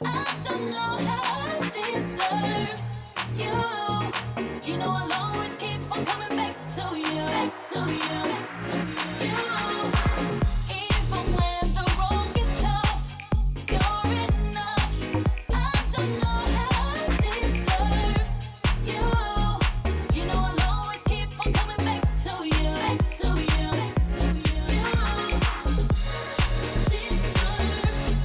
I don't know how I deserve you. You know I'll always keep on coming back to you, back to you, back to you. Even when the road gets tough, you're enough. I don't know how I deserve you. You know I'll always keep on coming back to you, back to you, back to you. You deserve.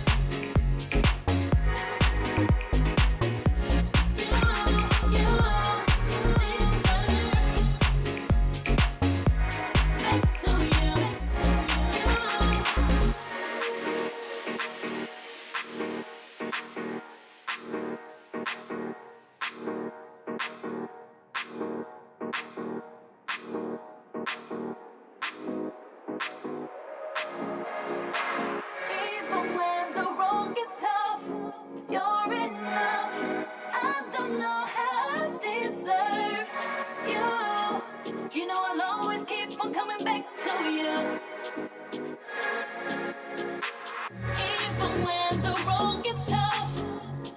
Even when the road gets tough, you're enough. I don't know how I deserve you. You know I'll always keep on coming back to you. Even when the road gets tough,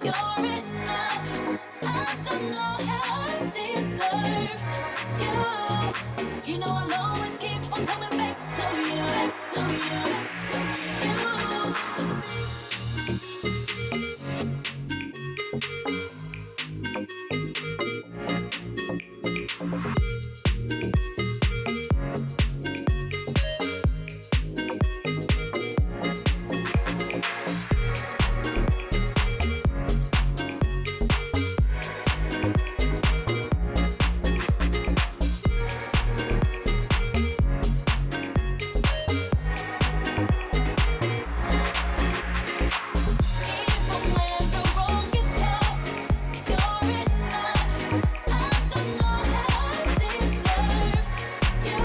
you're enough. I don't know how I deserve you. You know I'll always keep on coming back to you, back to you, back to you. Even when the road gets tough, you're enough. I don't know how I deserve you.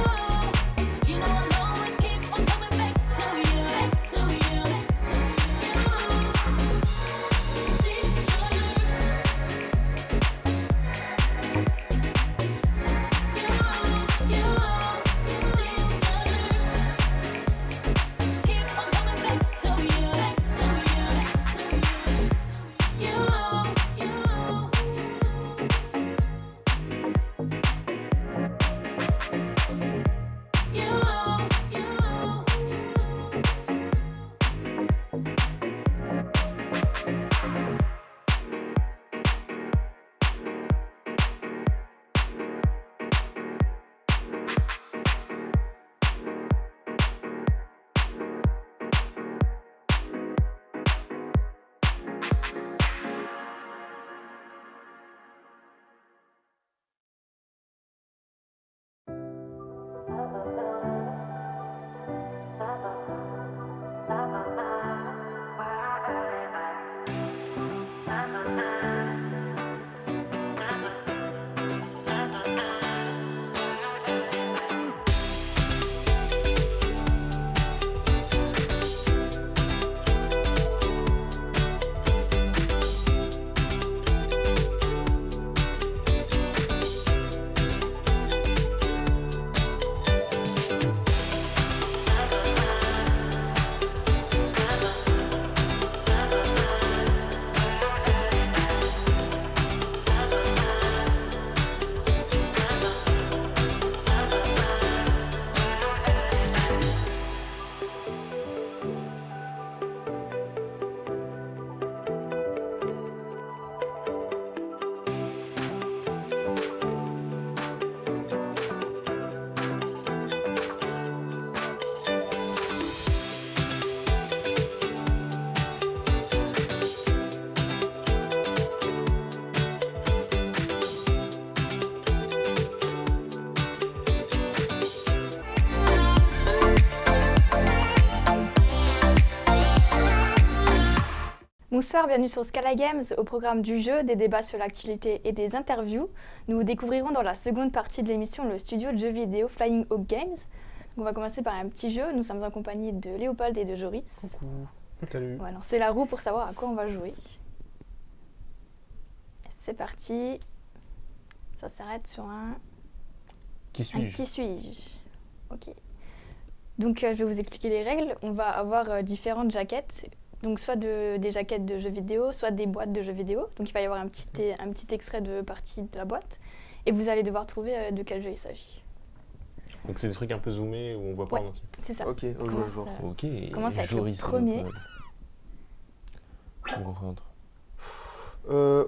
You know I'll always keep on coming back to you, back to you, back to you. Keep on coming back to you, back to you, back to Bonsoir, bienvenue sur Scala Games. Au programme du jeu, des débats sur l'actualité et des interviews. Nous découvrirons dans la seconde partie de l'émission le studio de jeux vidéo Flying Hawk Games. Donc on va commencer par un petit jeu. Nous sommes en compagnie de Léopold et de Joris. Coucou. Salut. On va lancer la roue pour savoir à quoi on va jouer. C'est parti. Ça s'arrête sur un... Qui suis-je? Qui suis-je? Ok. Donc je vais vous expliquer les règles. On va avoir différentes jaquettes Donc soit des jaquettes de jeux vidéo, soit des boîtes de jeux vidéo. Donc il va y avoir un petit extrait de partie de la boîte. Et vous allez devoir trouver de quel jeu il s'agit. Donc c'est des trucs un peu zoomés où on voit pas en entier. C'est ça. Ok, je vois. Ok. Commence avec le Joris, premier. Je me concentre.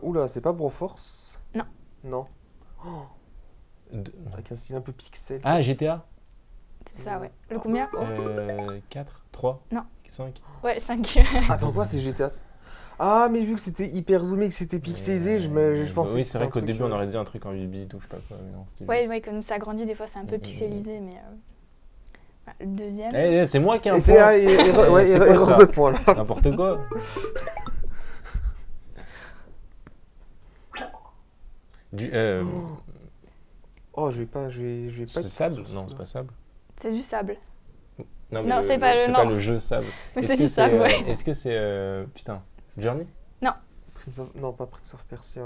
Oula, c'est pas Broforce? Non. Non. Avec un style un peu pixel. Ah, GTA C'est ça, ouais. Le combien 4, 3, Non. 5. Ouais, 5. Attends, quoi, c'est GTA? Ah, mais vu que c'était hyper zoomé, que c'était pixelisé, je pensais Oui, que c'est c'était vrai un qu'au truc, début on aurait dit un truc en 8 bits ou je sais pas quoi. Mais non, c'était Ouais, juste- ouais, comme ça grandit, des fois c'est un peu pixelisé, mais... Le deuxième... C'est moi qui ai un Et c'est point. ouais, C'est quoi erreur ça de point là. N'importe quoi. Oh, je vais pas. C'est sable? Non, c'est pas sable. C'est du sable. Non, Non, c'est pas le- c'est non. pas le jeu sable. Mais Est-ce c'est que du sable, ouais. Est-ce que c'est putain, Journey? Non, pas Prince of Persia.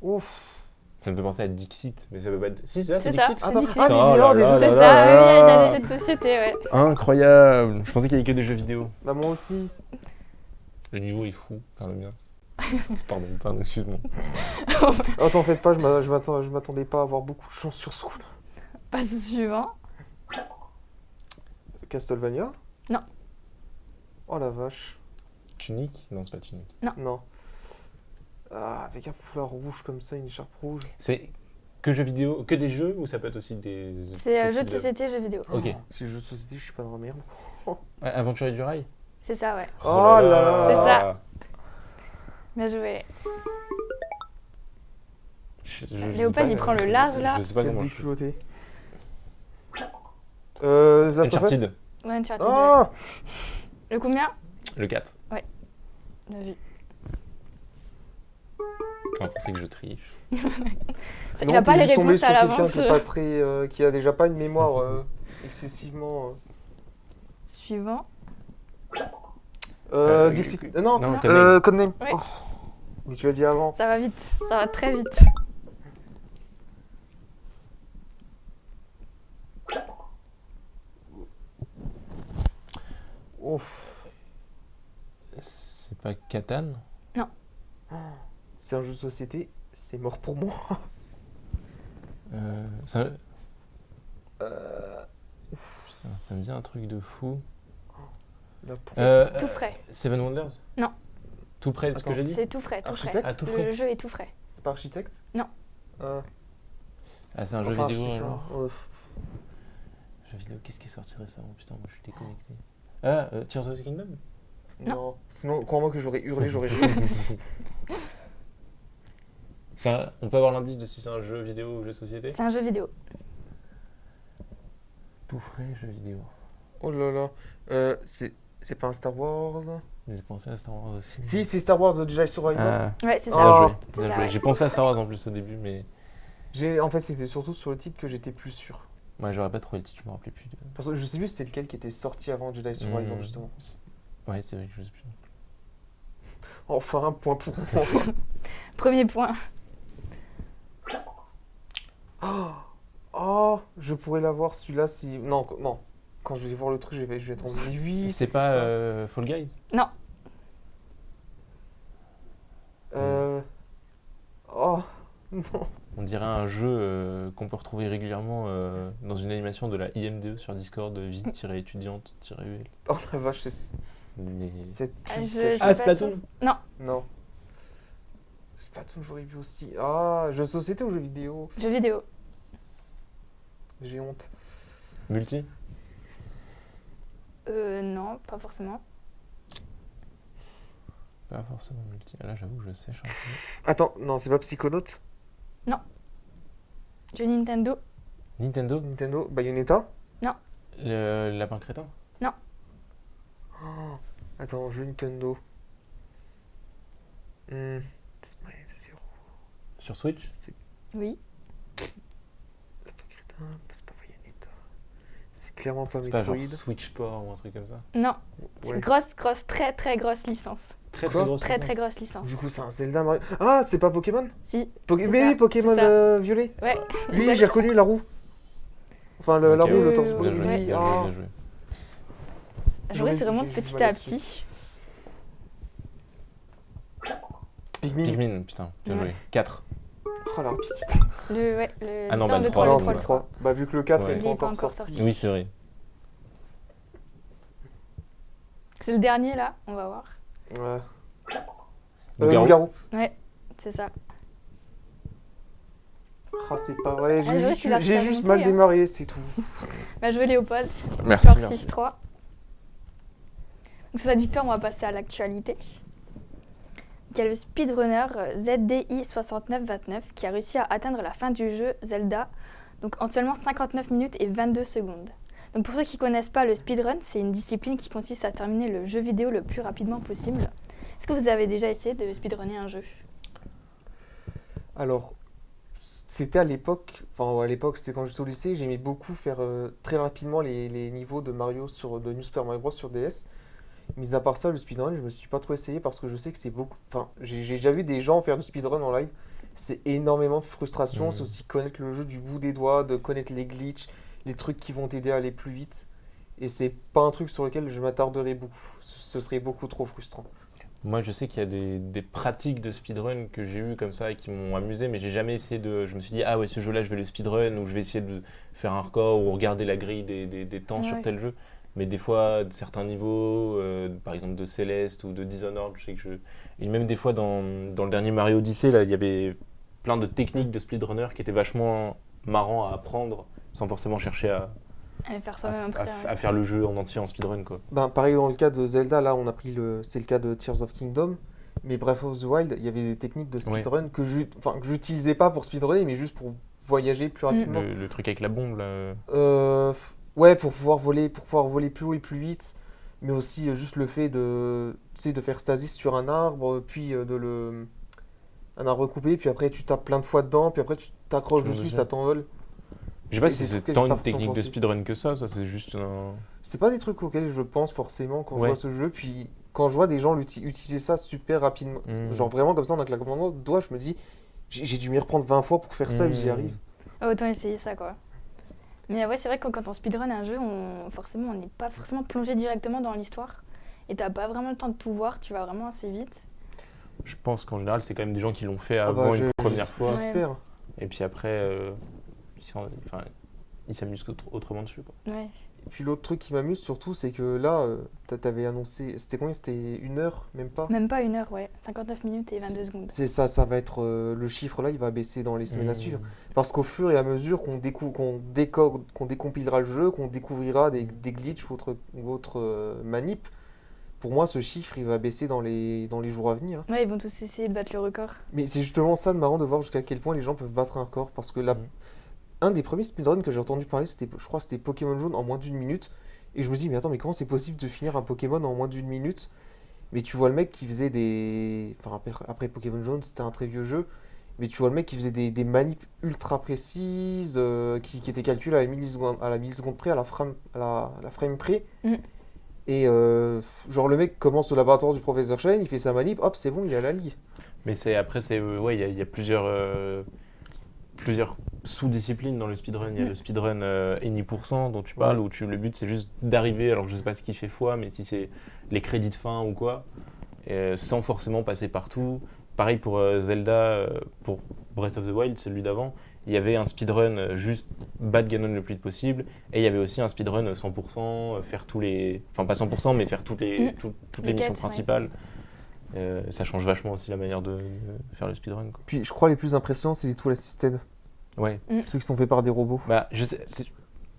Ouf. Ça me fait penser à Dixit, mais ça peut pas être. Si, c'est ça, c'est C'est ça. Dixit. Attends, Dixit. ah, mais Oh il y là a des là jeux là C'est là de ça, là. oui, il y a des jeux de société, ouais. Incroyable. Je pensais qu'il y avait que des jeux vidéo. Bah, moi aussi. Le niveau est fou, enfin le mien. Pardon, excuse-moi. Oh, t'en faites pas, je m'attendais pas à avoir beaucoup de chance sur ce coup-là. Passe au suivant. Castlevania? Non. Oh la vache. Tunic? Non, c'est pas Tunic. Non. Ah, avec un foulard rouge comme ça, une écharpe rouge. C'est que jeux vidéo, que des jeux ou ça peut être aussi des. C'est tout jeu type de d'œuvre? société, jeu vidéo. Ok. Si jeu de société, je suis pas dans la merde. Aventurier du rail? C'est ça, ouais. Oh là là. C'est ça. Bien joué. Léopold, il prend le large, là. Je sais pas C'est comment je fais. déculotté. The Last of Us? Uncharted, Ouais, Uncharted. Ah, Le combien le 4. Bien vu. On pensait que je triche. Il non, a pas t'es les juste tombé réponses sur à quelqu'un l'avance. qui est pas très, qui a déjà pas une mémoire excessivement. Suivant. Dixit. Non, non, Codename. Codename. Ouais. Oh. Mais tu l'as dit avant. Ça va vite, ça va très vite. Ouf. C'est pas Catan? C'est un jeu de société, c'est mort pour moi. Ça... Putain, ça me dit un truc de fou. Là, pour- Tout frais. Seven Wonders? Non. Tout près de ce que Attends. j'ai dit? C'est tout frais, tout Architecte? frais. Ah, tout Le frais. jeu est tout frais. C'est pas architecte? Non. Ah, c'est un jeu Enfin, vidéo architecture, alors. ouais. Jeu vidéo, qu'est-ce qui est sorti récemment? Putain, moi je suis déconnecté. Ah, Tears of the Kingdom? Non. Sinon, crois-moi que j'aurais hurlé, j'aurais hurlé. On peut avoir l'indice de si c'est un jeu vidéo ou jeu de société? C'est un jeu vidéo. Tout frais, jeu vidéo. Oh là là. C'est pas un Star Wars? J'ai pensé à Star Wars aussi. Si, c'est Star Wars The Jedi Survivor. Ah, Ouais, c'est Oh. ça. bien joué, C'est bien ça, joué. ouais. J'ai pensé à Star Wars en plus au début, mais En fait, c'était surtout sur le titre que j'étais plus sûr. moi j'aurais pas trouvé le titre, je me rappelais plus. Parce que je sais plus c'était lequel qui était sorti avant Jedi Survivor, Hmm. justement. Ouais, c'est vrai que je sais plus. Enfin, un point pour moi. Premier point. Oh, je pourrais l'avoir celui-là si. Non, non. Quand je vais voir le truc, je vais être en oui. C'est pas Fall Guys? Non. Oh, non. On dirait un jeu qu'on peut retrouver régulièrement dans une animation de la IMDE sur Discord, vie-étudiante-UL. Oh la vache, Mais... cette Ah, pute. je- Ah, pas Splatoon? Non. Splatoon, j'aurais vu aussi. Ah, jeu de société ou jeu vidéo? Jeu vidéo. J'ai honte. Multi? Non, pas forcément. Pas forcément multi. Ah, là, j'avoue, je sèche un peu. Attends, non, c'est pas Psychonaut? Jeu Nintendo. Nintendo? Nintendo? Bayonetta? Le lapin crétin? Oh, attends, jeu Nintendo. Display F0. Sur Switch? Oui. C'est pas Bayonetta. C'est clairement pas C'est pas genre Metroid. Switch Sport ou un truc comme ça? Non. Ouais. Grosse, très grosse licence. Très Quoi grosse Très licence. grosse licence. Du coup, c'est un Zelda Mario. Ah, c'est pas Pokémon? Si. Mais C'est ça, oui, Pokémon c'est ça. violet. Ouais. Lui, exact. j'ai reconnu la roue. Enfin, la Ok, roue, le ouais. torse Bien bleu. joué, Bien Oui, joué, ah. bien joué. À jouer, c'est vraiment J'ai petit mal à là-dessus. petit. Pikmin. Pikmin, putain, bien Ouais. joué. 4. Oh la rapidité. Le Ah non, non, bah, le le 3, 3, Non, le c'est 3, le le 3. 3. Bah, vu que le 4 Ouais. n'est Il pas est pas encore encore sorti. sorti. Oui, c'est vrai. C'est le dernier là, on va voir. Ouais. Loup-garou. Loup-garou. Ouais, c'est ça. Ah, c'est pas vrai. Ah, ouais, tu l'as J'ai fait juste remonter, mal hein. démarré, c'est tout. Bah joué Léopold. Merci, Score merci. 6-3. Donc sur cette victoire, on va passer à l'actualité. Il y a le speedrunner ZDI6929 qui a réussi à atteindre la fin du jeu Zelda, donc en seulement 59 minutes et 22 secondes. Donc pour ceux qui ne connaissent pas le speedrun, c'est une discipline qui consiste à terminer le jeu vidéo le plus rapidement possible. Est-ce que vous avez déjà essayé de speedrunner un jeu? Alors, c'était à l'époque, c'était quand j'étais au lycée, j'aimais beaucoup faire très rapidement les niveaux de Mario de New Super Mario Bros sur DS. Mis à part ça, le speedrun, je me suis pas trop essayé parce que je sais que c'est beaucoup. Enfin, j'ai déjà vu des gens faire du speedrun en live. C'est énormément de frustration. Mhm. C'est aussi connaître le jeu du bout des doigts, de connaître les glitches, les trucs qui vont t'aider à aller plus vite. Et c'est pas un truc sur lequel je m'attarderai beaucoup. Ce serait beaucoup trop frustrant. Moi, je sais qu'il y a des pratiques de speedrun que j'ai eues comme ça et qui m'ont amusé, mais j'ai jamais essayé de. Je me suis dit, ah ouais, ce jeu-là, je vais le speedrun ou je vais essayer de faire un record ou regarder la grille des temps sur Ouais. tel jeu. Mais des fois, de certains niveaux, par exemple de Céleste ou de Dishonored, je sais que je. Et même des fois, dans le dernier Mario Odyssey, là, il y avait plein de techniques de speedrunner qui étaient vachement marrants à apprendre sans forcément chercher Allez faire soi-même après. à faire le jeu en entier en speedrun, quoi. Ben, pareil dans le cas de Zelda, là on a pris c'est le cas de Tears of Kingdom. Mais Breath of the Wild, il y avait des techniques de speedrun que j'utilisais pas pour speedrunner, mais juste pour voyager plus rapidement. Le truc avec la bombe, là. Ouais, pour pouvoir voler plus haut et plus vite, mais aussi juste le fait de, tu sais, de faire stasis sur un arbre, puis un arbre coupé, puis après tu tapes plein de fois dedans, puis après tu t'accroches Je me dessus, souviens. ça t'envole. Je sais pas C'est si des c'est trucs que tant j'ai pas une technique de forcément speedrun que ça c'est juste un. C'est pas des trucs auxquels je pense forcément quand je Ouais. vois ce jeu, puis quand je vois des gens utiliser ça super rapidement, genre vraiment comme ça en un claquement de doigts, je me dis, j'ai dû m'y reprendre 20 fois pour faire ça, et j'y arrive. Autant essayer ça quoi. Mais ouais, c'est vrai que quand on speedrun un jeu, forcément, on n'est pas forcément plongé directement dans l'histoire. Et t'as pas vraiment le temps de tout voir, tu vas vraiment assez vite. Je pense qu'en général, c'est quand même des gens qui l'ont fait Ah avant bah, une première fois. j'espère. Et puis après, ils s'amusent autrement dessus, quoi. Ouais. Et puis l'autre truc qui m'amuse surtout, c'est que là, t'avais annoncé, c'était combien? C'était 1 heure, même pas? Même pas 1 heure, ouais. 59 minutes et 22 secondes. C'est ça, ça va être le chiffre là, il va baisser dans les semaines à suivre. Parce qu'au fur et à mesure qu'on décompilera le jeu, qu'on découvrira des glitches ou autres manip, pour moi ce chiffre il va baisser dans les jours à venir. Ouais, ils vont tous essayer de battre le record. Mais c'est justement ça de marrant de voir jusqu'à quel point les gens peuvent battre un record. Parce que un des premiers speedruns que j'ai entendu parler, je crois que c'était Pokémon Jaune en moins d'1 minute. Et je me dis, mais attends, mais comment c'est possible de finir un Pokémon en moins d'1 minute? Mais tu vois le mec qui faisait des. Enfin, après Pokémon Jaune, c'était un très vieux jeu. Mais tu vois le mec qui faisait des manips ultra précises, qui étaient calculées à la milliseconde près, à la frame près. Mm. Et genre, le mec commence au laboratoire du professeur Shane, il fait sa manip, hop, c'est bon, il est à la ligne. Mais ouais, il y a plusieurs sous-disciplines dans le speedrun. Il y a le speedrun any % dont tu parles, Ouais. où le but c'est juste d'arriver, alors je sais pas ce qui fait foi, mais si c'est les crédits de fin ou quoi, sans forcément passer partout. Pareil pour Zelda, pour Breath of the Wild, celui d'avant, il y avait un speedrun juste battre Ganon le plus vite possible, et il y avait aussi un speedrun 100%, faire tous les... Enfin pas 100%, mais faire toutes les Les missions quêtes, principales. Ça change vachement aussi la manière de faire le speedrun, quoi. Puis je crois les plus impressionnants, c'est les Tool Assisted. Ouais. Ceux qui sont faits par des robots. Bah, je sais,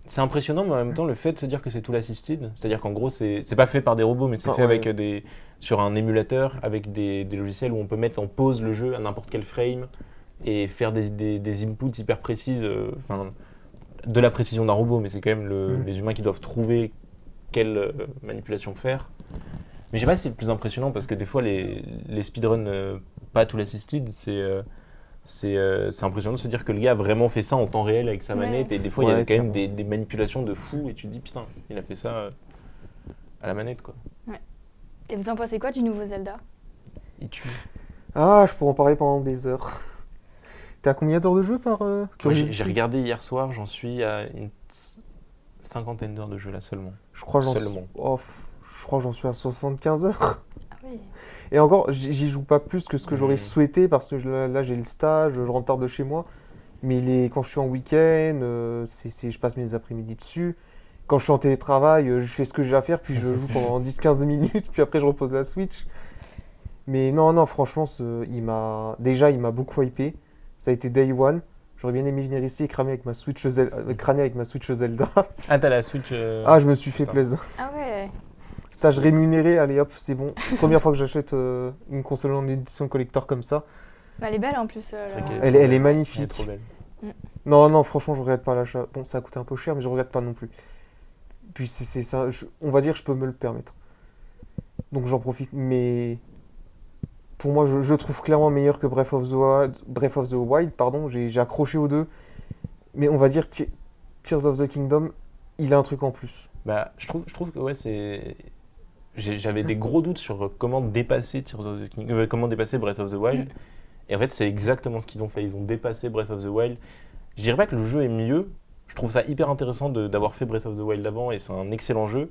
c'est impressionnant, mais en même temps, le fait de se dire que c'est tool assisted, c'est-à-dire qu'en gros, c'est pas fait par des robots, mais c'est Enfin, fait ouais. avec sur un émulateur, avec des logiciels où on peut mettre en pause le jeu à n'importe quel frame et faire des inputs hyper précises, de la précision d'un robot, mais c'est quand même les humains qui doivent trouver quelle manipulation faire. Mais je sais pas si c'est le plus impressionnant, parce que des fois, les speedruns pas tool assisted, c'est impressionnant de se dire que le gars a vraiment fait ça en temps réel avec sa Ouais. manette, et des fois il y a Ouais, quand même clairement. des manipulations de fou, et tu te dis putain, il a fait ça à la manette, quoi. Et vous en pensez quoi du nouveau Zelda? Il tue. Ah, je pourrais en parler pendant des heures. T'as combien d'heures de jeu par Moi, curiosité? j'ai regardé hier soir, j'en suis à une 50aine d'heures de jeu là seulement. Je crois que j'en suis. Seulement. Oh, je crois que j'en suis à 75 heures. Ah oui. Et encore, j'y joue pas plus que ce que j'aurais Mhm. souhaité parce que là, j'ai le stage, je rentre tard de chez moi. Mais quand je suis en week-end, je passe mes après-midi dessus. Quand je suis en télétravail, je fais ce que j'ai à faire, puis je joue pendant 10-15 minutes, puis après je repose la Switch. Mais non, non, franchement, il m'a beaucoup hypé. Ça a été Day One. J'aurais bien aimé venir ici et crâner avec ma Switch Zelda. Ah, t'as la Switch Ah, je me suis fait putain. plaisir. Ah ouais. Stage rémunéré, allez hop, c'est bon. Première fois que j'achète une console en édition collector comme ça. Bah, elle est belle en plus. C'est vrai la- qu'elle Elle trop est belle. magnifique. Elle est trop belle. Non, non, franchement, je regrette pas l'achat. Bon, ça a coûté un peu cher, mais je regrette pas non plus. Puis c'est ça, on va dire que je peux me le permettre. Donc j'en profite. Mais pour moi, je trouve clairement meilleur que Breath of the Wild, pardon. J'ai accroché aux deux. Mais on va dire Tears of the Kingdom, il a un truc en plus. Bah, je trouve que ouais, j'avais des gros doutes sur comment dépasser comment dépasser Breath of the Wild. Et en fait, c'est exactement ce qu'ils ont fait. Ils ont dépassé Breath of the Wild. Je dirais pas que le jeu est mieux. Je trouve ça hyper intéressant d'avoir fait Breath of the Wild avant et c'est un excellent jeu.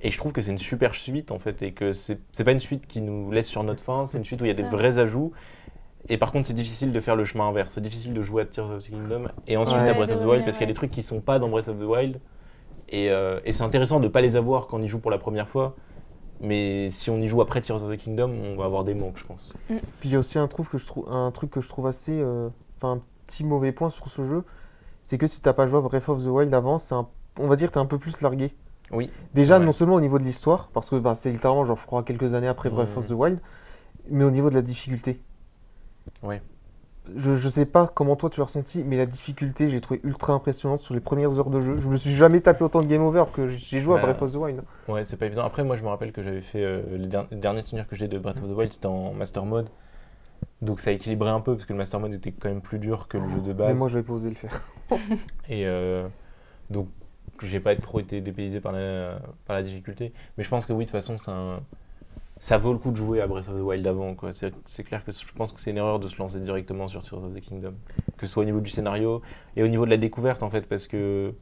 Et je trouve que c'est une super suite en fait et que c'est pas une suite qui nous laisse sur notre faim. C'est une suite où il y a des Ça. vrais ajouts. Et par contre, c'est difficile de faire le chemin inverse. C'est difficile de jouer à Tears of the Kingdom et ensuite Ouais. à Breath De of the Wild revenir, parce qu'il y a ouais. des trucs qui sont pas dans Breath of the Wild. Et c'est intéressant de ne pas les avoir quand on y joue pour la première fois. Mais si on y joue après Tears of the Kingdom, on va avoir des manques, je pense. Puis il y a aussi un truc que je trouve assez. Enfin, un petit mauvais point sur ce jeu. C'est que si t'as pas joué à Breath of the Wild avant, on va dire que t'es un peu plus largué. Oui. Déjà, Ouais. non seulement au niveau de l'histoire, parce que bah, c'est littéralement, genre, je crois, quelques années après Breath of the Wild, mais au niveau de la difficulté. Ouais. Je sais pas comment toi tu l'as ressenti, mais la difficulté, j'ai trouvé ultra impressionnante sur les premières heures de jeu. Je me suis jamais tapé autant de game over que j'ai joué à Bah, Breath of the Wild. Ouais, c'est pas évident. Après, moi, je me rappelle que j'avais fait le dernier souvenir que j'ai de Breath of the Wild, c'était en Master Mode. Donc ça équilibrait un peu parce que le Master Mode était quand même plus dur que le jeu de Mais base. moi, j'avais pas osé le faire. Et donc, j'ai pas trop été dépaysé par la difficulté. Mais je pense que oui, de toute façon, ça vaut le coup de jouer à Breath of the Wild avant, quoi. C'est clair que je pense que c'est une erreur de se lancer directement sur Tears of the Kingdom. Que ce soit au niveau du scénario et au niveau de la découverte, en fait, parce que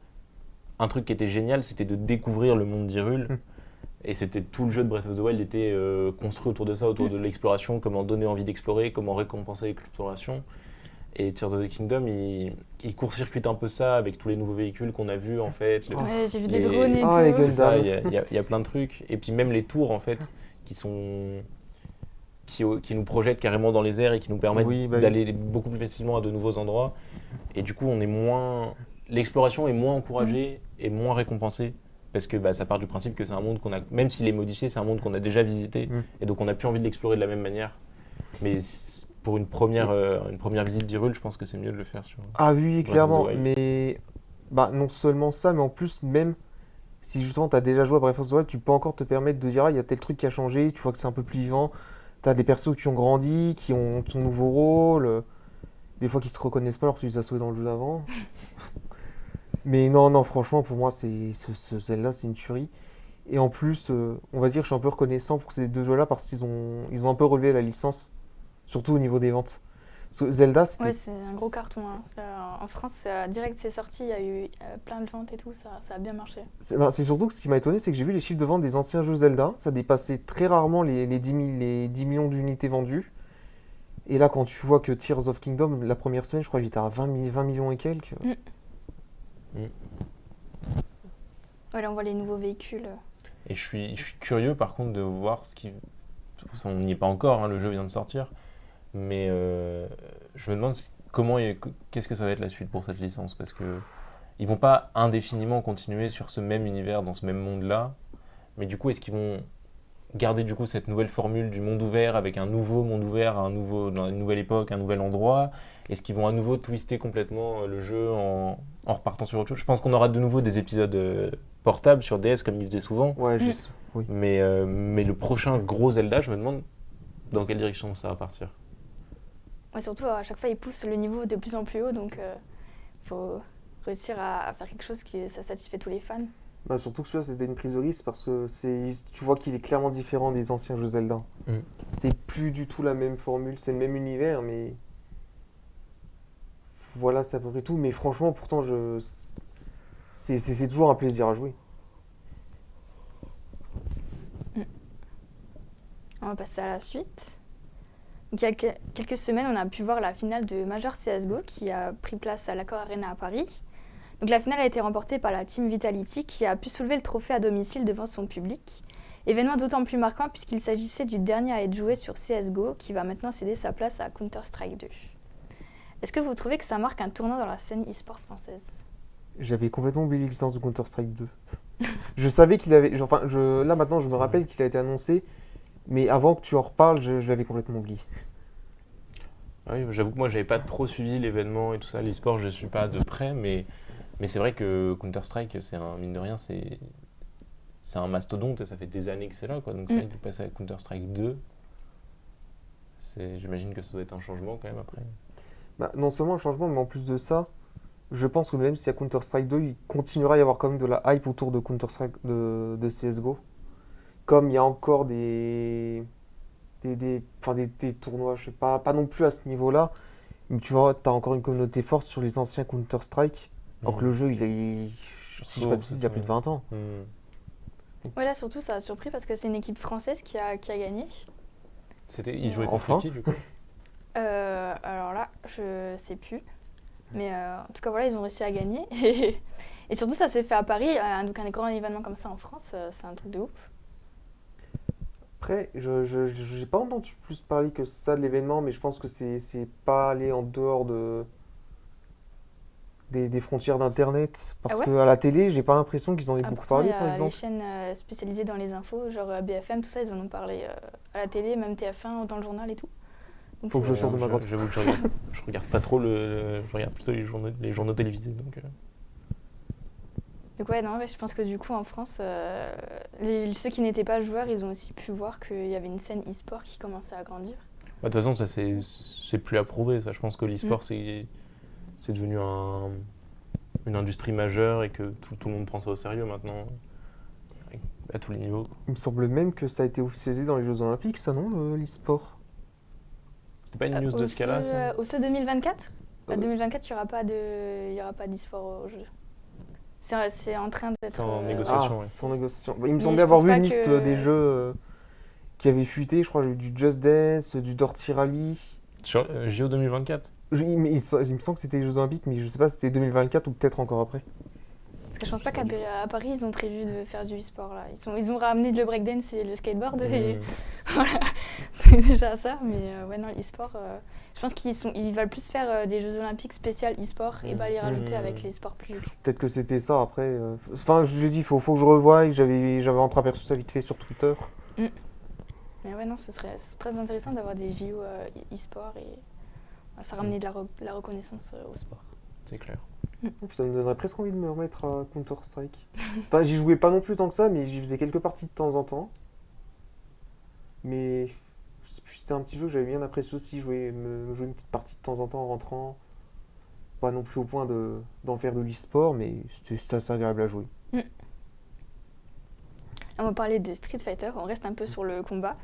un truc qui était génial, c'était de découvrir le monde d'Hyrule. Et c'était tout le jeu de Breath of the Wild était construit autour de ça, autour de l'exploration, comment donner envie d'explorer, comment récompenser l'exploration. Et Tears of the Kingdom, il court-circuite un peu ça avec tous les nouveaux véhicules qu'on a vus, en fait. Ouais, j'ai vu des Les- drones et Ah, les tout. Gundam. C'est ça, il y a plein de trucs. Et puis même les tours, en fait, qui nous projettent carrément dans les airs et qui nous permettent Oui, bah oui. d'aller beaucoup plus facilement à de nouveaux endroits. Et du coup, l'exploration est moins encouragée et moins récompensée. Parce que bah, ça part du principe que c'est un monde qu'on a, même s'il est modifié, c'est un monde qu'on a déjà visité. Et donc on n'a plus envie de l'explorer de la même manière. Mais pour une première visite d'Hyrule, je pense que c'est mieux de le faire sur. Ah oui, of the clairement. Wild. Mais bah, non seulement ça, mais en plus, même si justement tu as déjà joué à Breath of the Wild, tu peux encore te permettre de dire ah, il y a tel truc qui a changé, tu vois que c'est un peu plus vivant. Tu as des persos qui ont grandi, qui ont ton nouveau rôle, des fois qui te reconnaissent pas alors que tu les as sauvés dans le jeu d'avant. Mais non, non, franchement, pour moi, ce Zelda, c'est une tuerie. Et en plus, on va dire que je suis un peu reconnaissant pour ces deux jeux-là parce ils ont un peu relevé la licence, surtout au niveau des ventes. Parce que Zelda, c'était Ouais, c'est un gros carton. Hein. En France, direct c'est sorti, il y a eu plein de ventes et tout, ça a bien marché. C'est surtout que ce qui m'a étonné, c'est que j'ai vu les chiffres de vente des anciens jeux Zelda. Ça dépassait très rarement les 10 millions d'unités vendues. Et là, quand tu vois que Tears of Kingdom, la première semaine, je crois qu'il était à 20 millions et quelques. Ouais, là on voit les nouveaux véhicules. Et je suis curieux par contre de voir ce qui. On n'y est pas encore, hein, le jeu vient de sortir. Mais je me demande qu'est-ce que ça va être la suite pour cette licence. Parce que ils vont pas indéfiniment continuer sur ce même univers, dans ce même monde-là. Mais du coup, est-ce qu'ils vont garder du coup cette nouvelle formule du monde ouvert avec un nouveau monde ouvert, dans une nouvelle époque, un nouvel endroit? Est-ce qu'ils vont à nouveau twister complètement le jeu en repartant sur autre chose? Je pense qu'on aura de nouveau des épisodes portables sur DS comme ils faisaient souvent. Ouais, oui. Mais le prochain gros Zelda, je me demande dans quelle direction ça va partir. Ouais, surtout à chaque fois ils poussent le niveau de plus en plus haut, donc faut réussir à faire quelque chose qui ça satisfait tous les fans. Bah, surtout que celui-là, c'était une prise de risque parce que tu vois qu'il est clairement différent des anciens jeux Zelda. C'est plus du tout la même formule, c'est le même univers, mais voilà, c'est à peu près tout. Mais franchement, pourtant, c'est toujours un plaisir à jouer. On va passer à la suite. Donc, il y a quelques semaines, on a pu voir la finale de Major CSGO qui a pris place à l'Accor Arena à Paris. Donc, la finale a été remportée par la team Vitality qui a pu soulever le trophée à domicile devant son public. Événement d'autant plus marquant puisqu'il s'agissait du dernier à être joué sur CSGO qui va maintenant céder sa place à Counter-Strike 2. Est-ce que vous trouvez que ça marque un tournant dans la scène e-sport française ? J'avais complètement oublié l'existence de Counter-Strike 2. Je savais qu'il avait. Là maintenant, je me rappelle qu'il a été annoncé, mais avant que tu en reparles, je l'avais complètement oublié. Oui, j'avoue que moi, j'avais pas trop suivi l'événement et tout ça. L'e-sport, je suis pas de près, mais c'est vrai que Counter-Strike, mine de rien, c'est un mastodonte et ça fait des années que c'est là, quoi. Donc, c'est vrai qu'il passe à Counter-Strike 2. J'imagine que ça doit être un changement quand même après. Bah, non seulement un changement, mais en plus de ça, je pense que même s'il y a Counter-Strike 2, il continuera à y avoir quand même de la hype autour de Counter-Strike de CSGO. Comme il y a encore des tournois, je sais pas non plus à ce niveau-là, mais tu vois, tu as encore une communauté forte sur les anciens Counter-Strike, alors que le jeu, si je ne pas de bêtises, il y a plus de 20 ans. Ouais, là surtout, ça a surpris parce que c'est une équipe française qui a gagné. Ils jouaient contre Enfin. qui, du coup? Alors là, je sais plus. Mais en tout cas, voilà, ils ont réussi à gagner. Et surtout, ça s'est fait à Paris. Donc, un grand événement comme ça en France, c'est un truc de ouf. Après, je n'ai pas entendu plus parler que ça de l'événement, mais je pense que c'est pas aller en dehors des frontières d'Internet. Parce Ah ouais qu'à la télé, j'ai pas l'impression qu'ils en aient beaucoup Pourtant, parlé, il y a par exemple. les chaînes spécialisées dans les infos, genre BFM, tout ça, ils en ont parlé à la télé, même TF1, dans le journal et tout. Donc, Faut que je c'est- sorte de ma grotte. J'avoue que je regarde pas trop je regarde plutôt les journaux télévisés. Donc, Donc ouais, non, je pense que du coup, en France, ceux qui n'étaient pas joueurs, ils ont aussi pu voir qu'il y avait une scène e-sport qui commençait à grandir. de toute façon, ça c'est plus à prouver. Ça, je pense que l'e-sport c'est devenu une industrie majeure et que tout le monde prend ça au sérieux maintenant, à tous les niveaux. Il me semble même que ça a été officialisé dans les Jeux Olympiques, ça, non, l'e-sport? C'était pas une news de ce cas-là, ça? Au CE 2024 Euh. 2024, il n'y aura pas d'e-sport au jeu. C'est en train d'être... C'est en négociation. Ah, ouais. sans négociation. Bah, il me Mais semblait je avoir pense vu pas une liste que- des jeux qui avaient fuité. Je crois que j'ai vu du Just Dance, du Dirty Rally. Sur JO 2024? Il me semble que c'était les Jeux Olympiques, mais je sais pas si c'était 2024 ou peut-être encore après. Parce que je pense pas qu'à Paris, ils ont prévu de faire du e-sport là. Ils ont ramené le breakdance et le skateboard et voilà, c'est déjà ça. Mais ouais, non, l'e-sport, je pense qu'ils veulent plus faire des Jeux Olympiques spécial e-sport et pas les rajouter avec les sports plus... Peut-être que c'était ça après. Enfin, j'ai dit, faut que je revoie. Et j'avais entreaperçu ça vite fait sur Twitter. Mais ouais, non, c'est très intéressant d'avoir des JO e-sport et ça ramener de la reconnaissance au sport. C'est clair. Ça me donnerait presque envie de me remettre à Counter-Strike. Enfin, j'y jouais pas non plus tant que ça, mais j'y faisais quelques parties de temps en temps. Mais c'était un petit jeu que j'avais bien apprécié aussi, jouer une petite partie de temps en temps en rentrant. Pas non plus au point d'en faire de l'e-sport, mais c'était assez agréable à jouer. On va parler de Street Fighter, on reste un peu sur le combat.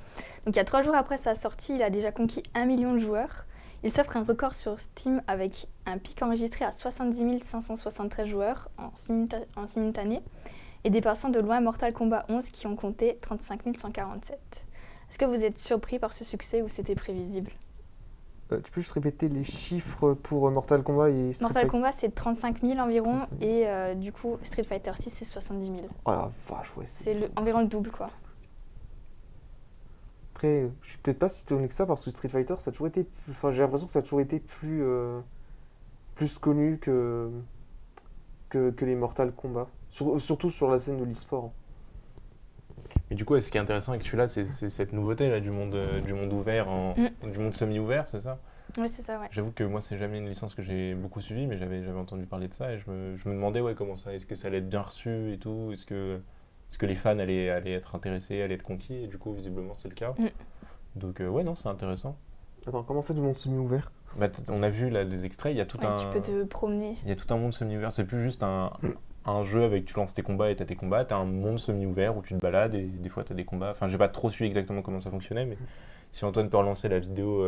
Donc il y a 3 jours après sa sortie, il a déjà conquis 1 million de joueurs. Il s'offre un record sur Steam avec un pic enregistré à 70 573 joueurs en simultané et dépassant de loin Mortal Kombat 11 qui ont compté 35 147. Est-ce que vous êtes surpris par ce succès ou c'était prévisible ? Tu peux juste répéter les chiffres pour Mortal Kombat et Street Mortal Fighter? Kombat c'est 35 000 environ 35 000. et du coup Street Fighter 6 c'est 70 000. Oh la vache, ouais. C'est environ le double quoi. Après, je suis peut-être pas si étonné que ça parce que Street Fighter, ça a toujours été enfin, j'ai l'impression que ça a toujours été plus connu que les Mortal Kombat. Surtout sur la scène de l'e-sport. Mais du coup, ce qui est intéressant avec celui-là, c'est cette nouveauté là, du monde ouvert, du monde semi-ouvert, c'est ça? Oui, c'est ça, ouais. J'avoue que moi, c'est jamais une licence que j'ai beaucoup suivie, mais j'avais entendu parler de ça et je me demandais comment ça, est-ce que ça allait être bien reçu et tout, est-ce que les fans allaient être intéressés, allaient être conquis, et du coup, visiblement, c'est le cas. Donc, ouais, non, c'est intéressant. Attends, comment ça du monde semi-ouvert? Bah, on a vu là des extraits, il y a tout Ouais, tu peux te promener. il y a tout un monde semi-ouvert, c'est plus juste un jeu avec tu lances tes combats et t'as tes combats, t'as un monde semi-ouvert où tu te balades et des fois t'as des combats. Enfin, j'ai pas trop suivi exactement comment ça fonctionnait, mais si Antoine peut relancer la vidéo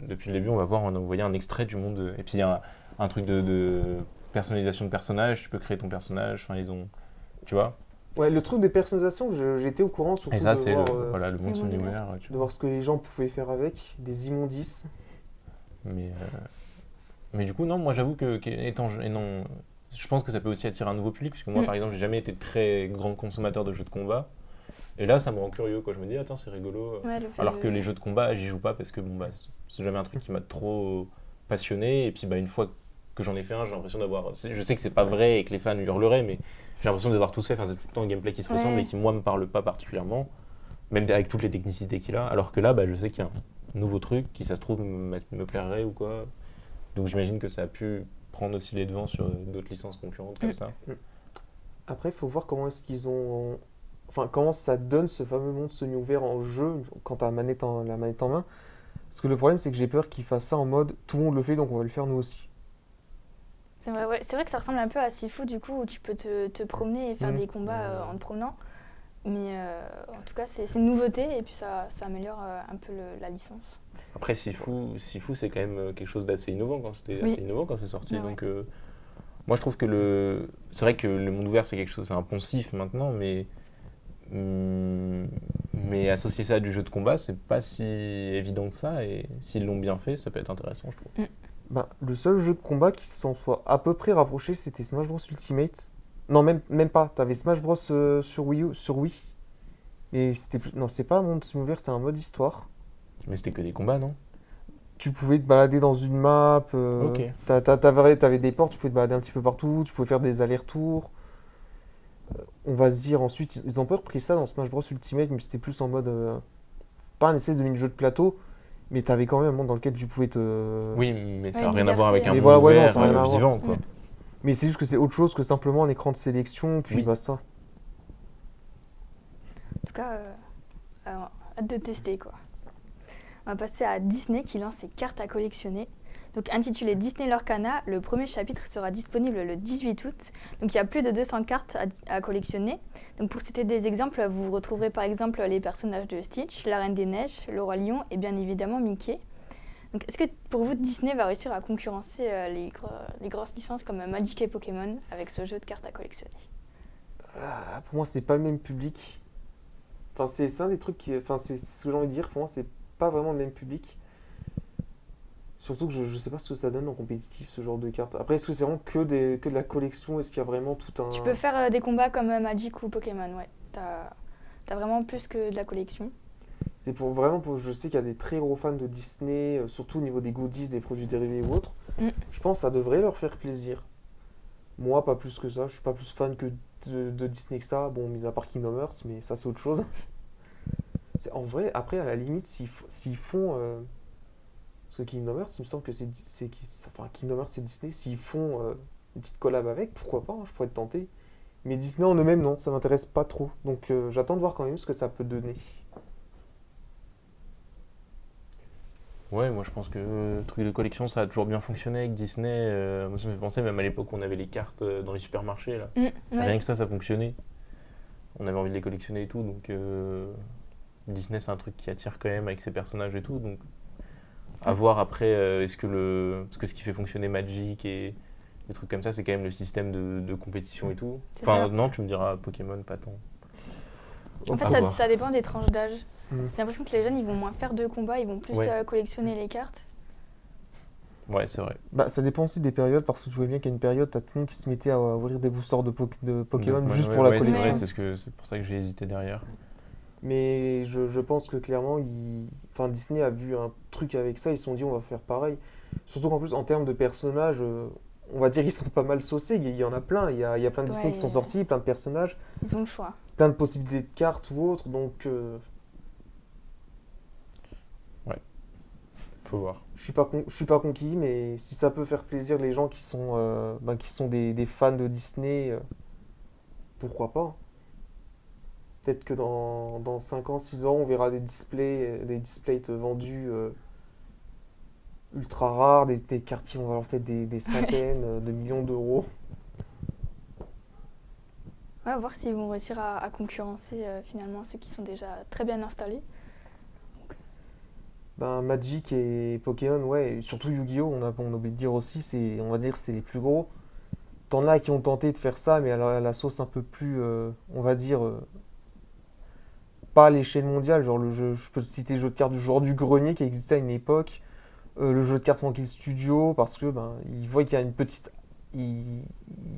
depuis le début, on va voir, on a envoyé un extrait du monde. Et puis il y a un truc de personnalisation de personnage, tu peux créer ton personnage, enfin ils ont. Tu vois? Ouais, le truc des personnalisations, j'étais au courant surtout Et ça, de c'est voir, voilà, le monde le monde semi-ouvert. de voir ce que les gens pouvaient faire avec, des immondices. Mais, mais du coup, non, moi j'avoue et non, je pense que ça peut aussi attirer un nouveau public, puisque moi, Mm. par exemple, j'ai jamais été très grand consommateur de jeux de combat. Et là, ça me rend curieux, quoi. Je me dis, attends, c'est rigolo. Ouais, le fait Alors de- que les jeux de combat, j'y joue pas parce que bon, bah, c'est jamais un truc qui m'a trop passionné. Et puis, bah, une fois que j'en ai fait un, j'ai l'impression d'avoir. Je sais que c'est pas vrai et que les fans hurleraient, mais j'ai l'impression de les avoir tous fait. Enfin, c'est tout le temps un gameplay qui se ressemble Ouais. et qui, moi, me parle pas particulièrement, même avec toutes les technicités qu'il a. Alors que là, bah, je sais qu'il y a un nouveau truc qui, ça se trouve, me plairait ou quoi. Donc, j'imagine que ça a pu prendre aussi les devants sur d'autres licences concurrentes comme Mm. ça. Après, il faut voir comment est-ce qu'ils ont. Enfin, comment ça donne ce fameux monde semi-ouvert en jeu quand tu as la manette en main. Parce que le problème, c'est que j'ai peur qu'ils fassent ça en mode tout le monde le fait, donc on va le faire nous aussi. C'est vrai, ouais. C'est vrai que ça ressemble un peu à Sifu, du coup, où tu peux te promener et faire Mm. des combats en te promenant. Mais en tout cas, c'est une nouveauté et puis ça améliore un peu la licence. Après, Sifu, c'est quand même quelque chose d'assez innovant quand c'était Oui. assez innovant quand c'est sorti. Ouais, Donc, moi, je trouve que c'est vrai que le monde ouvert, c'est quelque chose, c'est un poncif maintenant, mais associer ça à du jeu de combat, c'est pas si évident que ça. Et s'ils l'ont bien fait, ça peut être intéressant, je trouve. Bah, le seul jeu de combat qui s'en soit à peu près rapproché, c'était Smash Bros Ultimate. Non, même pas. T'avais Smash Bros sur Wii. Et c'était non, c'était pas un monde semi-ouvert, c'était un mode histoire. Mais c'était que des combats, non? Tu pouvais te balader dans une map. Ok. T'avais des portes, tu pouvais te balader un petit peu partout, tu pouvais faire des allers-retours. On va se dire ensuite, ils ont pas repris ça dans Smash Bros Ultimate, mais c'était plus en mode. Pas un espèce de mini-jeu de plateau, mais t'avais quand même un monde dans lequel tu pouvais te. Oui, mais ça Ouais, n'a une rien à voir avec liberté, un hein. Mais monde voilà, ouais, non, ouvert ça n'a rien à voir. vivant, quoi. Mm. Mais c'est juste que c'est autre chose que simplement un écran de sélection, puis Oui. basta. En tout cas, hâte de tester, quoi. On va passer à Disney qui lance ses cartes à collectionner. Donc intitulé Disney Lorcana, le premier chapitre sera disponible le 18 août. Donc il y a plus de 200 cartes à collectionner. Donc pour citer des exemples, vous retrouverez par exemple les personnages de Stitch, la Reine des Neiges, le Roi Lion et bien évidemment Mickey. Donc est-ce que pour vous Disney va réussir à concurrencer les grosses licences comme Magic et Pokémon avec ce jeu de cartes à collectionner? Ah, pour moi, c'est pas le même public. Enfin, c'est un des trucs qui. Enfin, c'est ce que j'ai envie de dire. Pour moi, c'est pas vraiment le même public. Surtout que je sais pas ce que ça donne en compétitif, ce genre de cartes. Après, est-ce que c'est vraiment que de la collection? Est-ce qu'il y a vraiment tout un. Tu peux faire des combats comme Magic ou Pokémon, ouais. T'as vraiment plus que de la collection. C'est pour vraiment. Je sais qu'il y a des très gros fans de Disney, surtout au niveau des goodies, des produits dérivés ou autres. Mm. Je pense que ça devrait leur faire plaisir. Moi, pas plus que ça. Je suis pas plus fan que de Disney que ça. Bon, mis à part Kingdom Hearts, mais ça, c'est autre chose. En vrai, après, à la limite, s'ils font. Parce que Kingdom Hearts, il me semble que enfin, Kingdom Hearts et Disney, s'ils font une petite collab avec, pourquoi pas, hein, je pourrais être tenté. Mais Disney en eux-mêmes, non, ça m'intéresse pas trop. Donc j'attends de voir quand même ce que ça peut donner. Ouais, moi je pense que le truc de collection ça a toujours bien fonctionné avec Disney. Moi ça me fait penser même à l'époque où on avait les cartes dans les supermarchés là. Ouais. Rien que ça fonctionnait. On avait envie de les collectionner et tout, donc Disney c'est un truc qui attire quand même avec ses personnages et tout. Donc à voir après, est-ce que parce que ce qui fait fonctionner Magic et des trucs comme ça, c'est quand même le système de compétition et tout. C'est Enfin ça. non, tu me diras Pokémon pas tant. En À fait, voir. ça dépend des tranches d'âge. Mm. J'ai l'impression que les jeunes, ils vont moins faire de combats, ils vont plus Ouais. collectionner les cartes. Ouais, c'est vrai. Bah, ça dépend aussi des périodes, parce que tu vois bien qu'à une période, t'as tout le monde qui se mettait à ouvrir des boosters de Pokémon Donc, juste ouais, pour la ouais, c'est collection. vrai, c'est pour ça que j'ai hésité derrière. Mais je pense que clairement, enfin, Disney a vu un truc avec ça, ils se sont dit on va faire pareil. Surtout qu'en plus, en termes de personnages, on va dire ils sont pas mal saucés, il y en a plein, il y a plein de Disney Ouais, qui sont sortis, plein de personnages, Ils ont le choix. plein de possibilités de cartes ou autres, donc Faut voir. je suis pas conquis, mais si ça peut faire plaisir les gens qui sont des fans de Disney, pourquoi pas. Peut-être que dans 5 ans, 6 ans, on verra des displays vendus ultra rares, des cartes qui vont valoir peut-être des centaines de millions d'euros. Ouais, voir s'ils vont réussir à concurrencer finalement ceux qui sont déjà très bien installés. Ben, Magic et Pokémon, ouais, et surtout Yu-Gi-Oh! On a oublié de dire aussi, on va dire c'est les plus gros. t'en as qui ont tenté de faire ça, mais à la sauce un peu plus, on va dire, pas à l'échelle mondiale. Genre le jeu, je peux te citer le jeu de cartes du genre du grenier qui existait à une époque, le jeu de cartes Monkey Studio, parce que ben, ils voient qu'il y a une petite. Il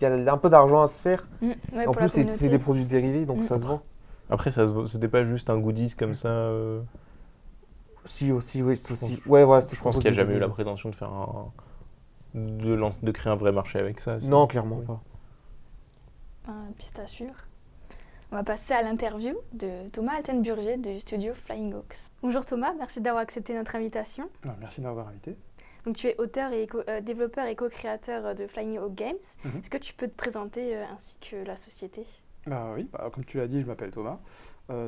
y a un peu d'argent à se faire. Ouais, En pour la plus, c'est communauté. des produits dérivés, donc Mm. ça se vend. Après, c'était pas juste un goodies comme ça. Si, aussi, oui, c'est aussi. Je- Ouais, voilà, c'était Je pense qu'il n'y a jamais eu la goodies. prétention de faire de créer un vrai marché avec ça. Non, clairement Oui. pas. Piste à suivre. On va passer à l'interview de Thomas Altenburger du studio Flying Hawks. Bonjour Thomas, merci d'avoir accepté notre invitation. Merci de m'avoir invité. Donc tu es auteur et développeur et co-créateur de Flying Hawk Games. Mhm. Est-ce que tu peux te présenter ainsi que la société? Oui, comme tu l'as dit, je m'appelle Thomas.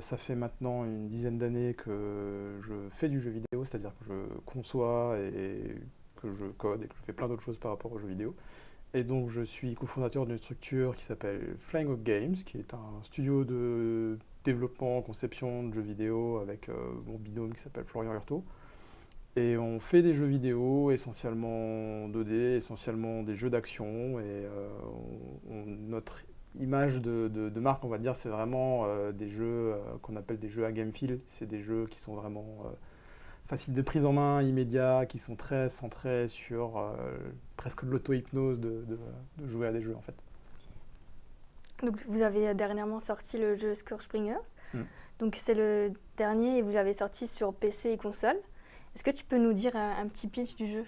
Ça fait maintenant une dizaine d'années que je fais du jeu vidéo, c'est-à-dire que je conçois et que je code et que je fais plein d'autres choses par rapport aux jeux vidéo. Et donc je suis cofondateur d'une structure qui s'appelle Flying Hawk Games, qui est un studio de développement, conception de jeux vidéo avec mon binôme qui s'appelle Florian Hurtaud. Et on fait des jeux vidéo essentiellement 2D, essentiellement des jeux d'action. Et notre image de marque, on va dire, c'est vraiment des jeux qu'on appelle des jeux à game feel. C'est des jeux qui sont vraiment faciles de prise en main, immédiats, qui sont très centrés sur presque de l'auto-hypnose de jouer à des jeux en fait. Donc vous avez dernièrement sorti le jeu Scourgebringer. Mm. Donc c'est le dernier et vous l'avez sorti sur PC et console. Est-ce que tu peux nous dire un petit pitch du jeu?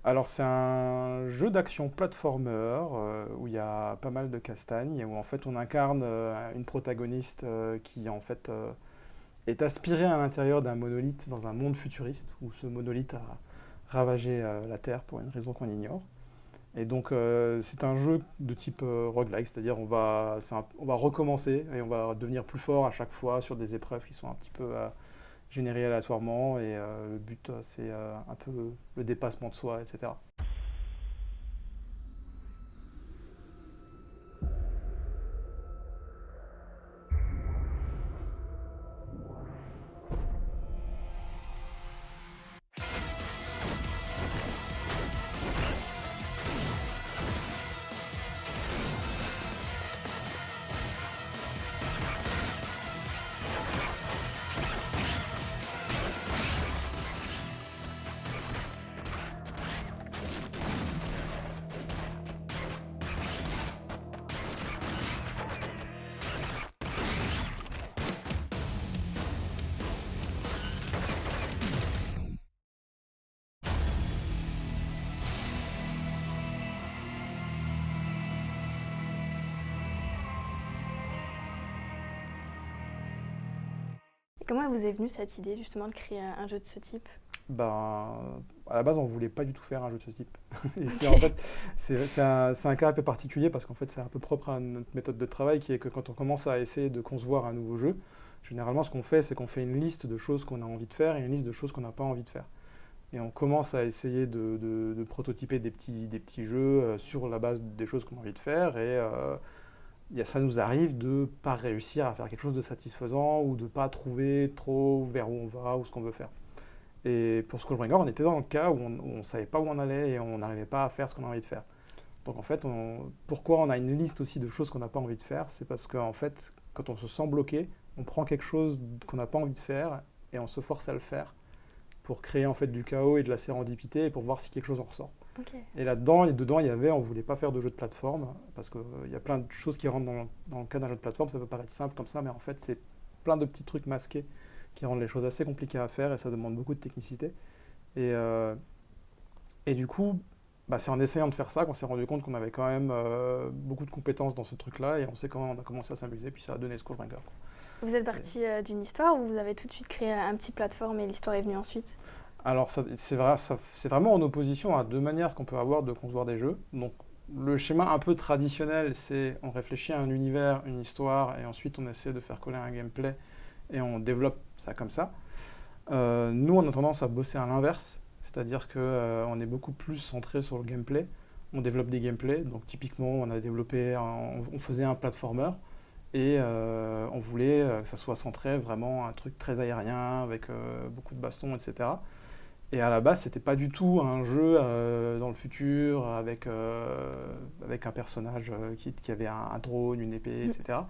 Alors c'est un jeu d'action platformer où il y a pas mal de castagnes et où en fait on incarne une protagoniste qui en fait est aspirée à l'intérieur d'un monolithe dans un monde futuriste où ce monolithe a ravagé la Terre pour une raison qu'on ignore. Et donc c'est un jeu de type roguelike, c'est-à-dire on va recommencer et on va devenir plus fort à chaque fois sur des épreuves qui sont un petit peu générées aléatoirement et le but c'est un peu le dépassement de soi, etc. Et comment vous est venue cette idée justement de créer un jeu de ce type? À la base, on ne voulait pas du tout faire un jeu de ce type. Et en fait, c'est un cas un peu particulier parce qu'en fait, c'est un peu propre à notre méthode de travail qui est que quand on commence à essayer de concevoir un nouveau jeu, généralement, ce qu'on fait, c'est qu'on fait une liste de choses qu'on a envie de faire et une liste de choses qu'on n'a pas envie de faire. Et on commence à essayer de prototyper des petits jeux sur la base des choses qu'on a envie de faire et ça nous arrive de ne pas réussir à faire quelque chose de satisfaisant ou de ne pas trouver trop vers où on va ou ce qu'on veut faire. Et pour Skullbringer, on était dans le cas où on ne savait pas où on allait et on n'arrivait pas à faire ce qu'on a envie de faire. Donc en fait, pourquoi on a une liste aussi de choses qu'on n'a pas envie de faire? C'est parce qu'en fait, quand on se sent bloqué, on prend quelque chose qu'on n'a pas envie de faire et on se force à le faire pour créer en fait du chaos et de la sérendipité et pour voir si quelque chose en ressort. Okay. Et dedans, il y avait, on ne voulait pas faire de jeu de plateforme parce qu'il y a plein de choses qui rentrent dans le cas d'un jeu de plateforme. Ça peut paraître simple comme ça, mais en fait, c'est plein de petits trucs masqués qui rendent les choses assez compliquées à faire et ça demande beaucoup de technicité. Et du coup, c'est en essayant de faire ça qu'on s'est rendu compte qu'on avait quand même beaucoup de compétences dans ce truc-là et on sait comment on a commencé à s'amuser, puis ça a donné Skullbringer. Vous êtes parti d'une histoire ou vous avez tout de suite créé un petit plateforme et l'histoire est venue ensuite? Alors, c'est vraiment en opposition à deux manières qu'on peut avoir de concevoir des jeux. Donc, le schéma un peu traditionnel, c'est on réfléchit à un univers, une histoire, et ensuite on essaie de faire coller un gameplay et on développe ça comme ça. Nous, on a tendance à bosser à l'inverse, c'est-à-dire qu'on est beaucoup plus centré sur le gameplay. On développe des gameplays, donc typiquement, on faisait un platformer et on voulait que ça soit centré vraiment un truc très aérien avec beaucoup de bastons, etc. Et à la base, c'était pas du tout un jeu dans le futur avec un personnage qui avait un drone, une épée, etc.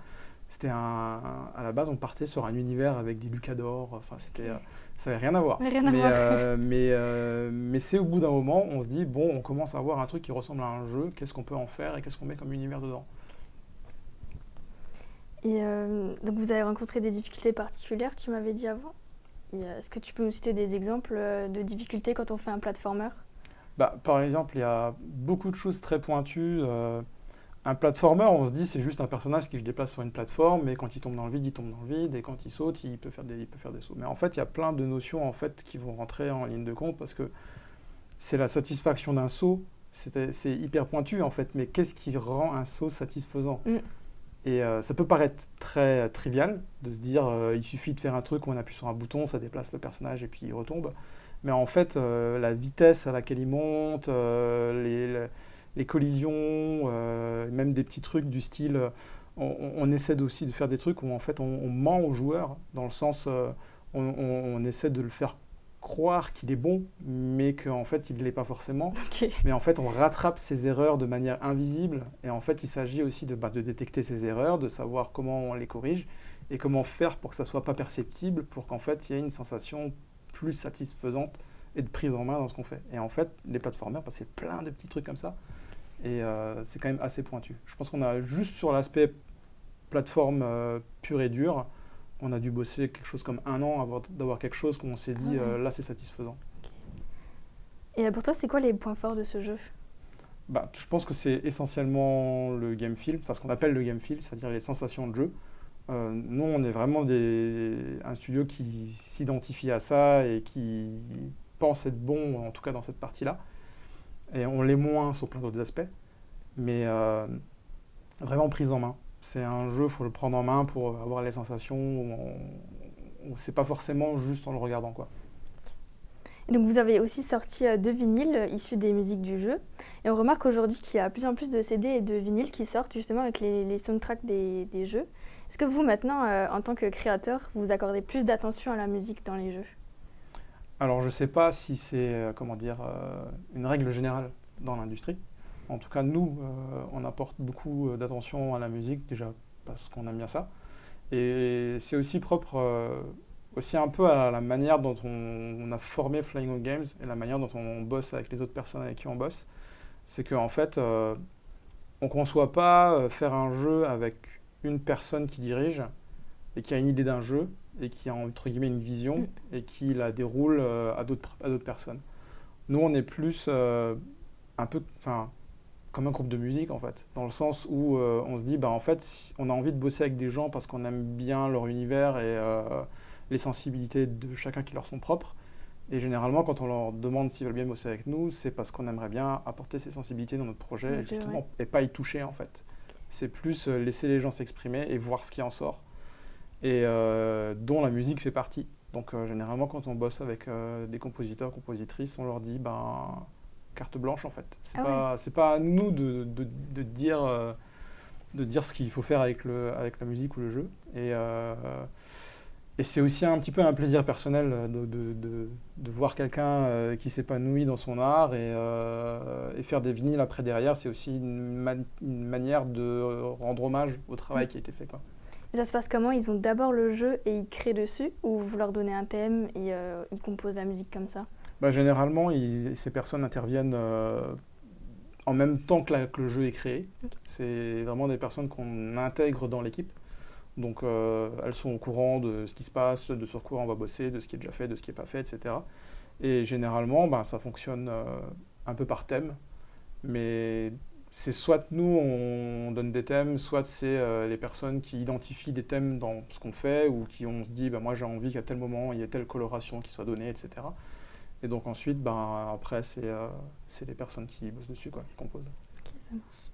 À la base, on partait sur un univers avec des lucadors. Enfin, ça n'avait rien à voir. Ouais, rien à voir. Mais c'est au bout d'un moment, on se dit bon, on commence à avoir un truc qui ressemble à un jeu. Qu'est-ce qu'on peut en faire et qu'est-ce qu'on met comme univers dedans? Et donc vous avez rencontré des difficultés particulières, tu m'avais dit avant. Et, est-ce que tu peux nous citer des exemples de difficultés quand on fait un platformer? Par exemple, il y a beaucoup de choses très pointues. Un platformer, on se dit c'est juste un personnage qui se déplace sur une plateforme, mais quand il tombe dans le vide, il tombe dans le vide, et quand il saute, il peut faire des sauts. Mais en fait, il y a plein de notions en fait, qui vont rentrer en ligne de compte, parce que c'est la satisfaction d'un saut, c'est hyper pointu en fait, mais qu'est-ce qui rend un saut satisfaisant? Et ça peut paraître très trivial de se dire il suffit de faire un truc où on appuie sur un bouton, ça déplace le personnage et puis il retombe. Mais en fait, la vitesse à laquelle il monte, les collisions, même des petits trucs du style, on essaie aussi de faire des trucs où en fait on ment au joueur, dans le sens on essaie de le faire croire qu'il est bon, mais qu'en fait il ne l'est pas forcément. Ok. Mais en fait on rattrape ses erreurs de manière invisible, et en fait il s'agit aussi de détecter ses erreurs, de savoir comment on les corrige, et comment faire pour que ça ne soit pas perceptible, pour qu'en fait il y ait une sensation plus satisfaisante et de prise en main dans ce qu'on fait. Et en fait, les plateformers, c'est plein de petits trucs comme ça, et c'est quand même assez pointu. Je pense qu'on a juste sur l'aspect plateforme pur et dur, on a dû bosser quelque chose comme 1 an avant d'avoir quelque chose qu'on s'est dit là c'est satisfaisant. Et pour toi, c'est quoi les points forts de ce jeu? Je pense que c'est essentiellement le game feel, enfin ce qu'on appelle le game feel, c'est-à-dire les sensations de jeu. Nous, on est vraiment un studio qui s'identifie à ça et qui pense être bon, en tout cas dans cette partie-là. Et on l'est moins sur plein d'autres aspects, mais vraiment prise en main. C'est un jeu, il faut le prendre en main pour avoir les sensations. C'est pas forcément juste en le regardant, quoi. Et donc vous avez aussi sorti 2 vinyles issus des musiques du jeu. Et on remarque aujourd'hui qu'il y a de plus en plus de CD et de vinyles qui sortent justement avec les soundtracks des jeux. Est-ce que vous, maintenant, en tant que créateur, vous accordez plus d'attention à la musique dans les jeux? Alors, je ne sais pas si c'est une règle générale dans l'industrie. En tout cas, nous, on apporte beaucoup d'attention à la musique, déjà parce qu'on aime bien ça. Et c'est aussi propre, aussi un peu à la manière dont on a formé Flying Hog Games et la manière dont on bosse avec les autres personnes avec qui on bosse. C'est qu'en fait, on ne conçoit pas faire un jeu avec une personne qui dirige et qui a une idée d'un jeu et qui a entre guillemets une vision et qui la déroule à d'autres personnes. Nous, on est plus un peu comme un groupe de musique en fait, dans le sens où on se dit en fait si on a envie de bosser avec des gens parce qu'on aime bien leur univers et les sensibilités de chacun qui leur sont propres. Et généralement, quand on leur demande s'ils veulent bien bosser avec nous, c'est parce qu'on aimerait bien apporter ces sensibilités dans notre projet, justement, et pas y toucher en fait. C'est plus laisser les gens s'exprimer et voir ce qui en sort, et dont la musique fait partie. Donc généralement, quand on bosse avec des compositeurs, compositrices, on leur dit carte blanche en fait. C'est pas à nous de dire ce qu'il faut faire avec la musique ou le jeu. Et c'est aussi un petit peu un plaisir personnel de voir quelqu'un qui s'épanouit dans son art, et faire des vinyles après derrière, c'est aussi une manière de rendre hommage au travail qui a été fait, quoi. Et ça se passe comment? Ils ont d'abord le jeu et ils créent dessus, ou vous leur donnez un thème et ils composent la musique comme ça? Généralement, ces personnes interviennent en même temps que le jeu est créé. Okay. C'est vraiment des personnes qu'on intègre dans l'équipe. Donc elles sont au courant de ce qui se passe, de sur quoi on va bosser, de ce qui est déjà fait, de ce qui n'est pas fait, etc. Et généralement, ça fonctionne un peu par thème. Mais c'est soit nous, on donne des thèmes, soit c'est les personnes qui identifient des thèmes dans ce qu'on fait, ou qui on se dit, moi j'ai envie qu'à tel moment, il y ait telle coloration qui soit donnée, etc. Et donc ensuite, après, c'est les personnes qui bossent dessus, qui composent. Ok, ça marche.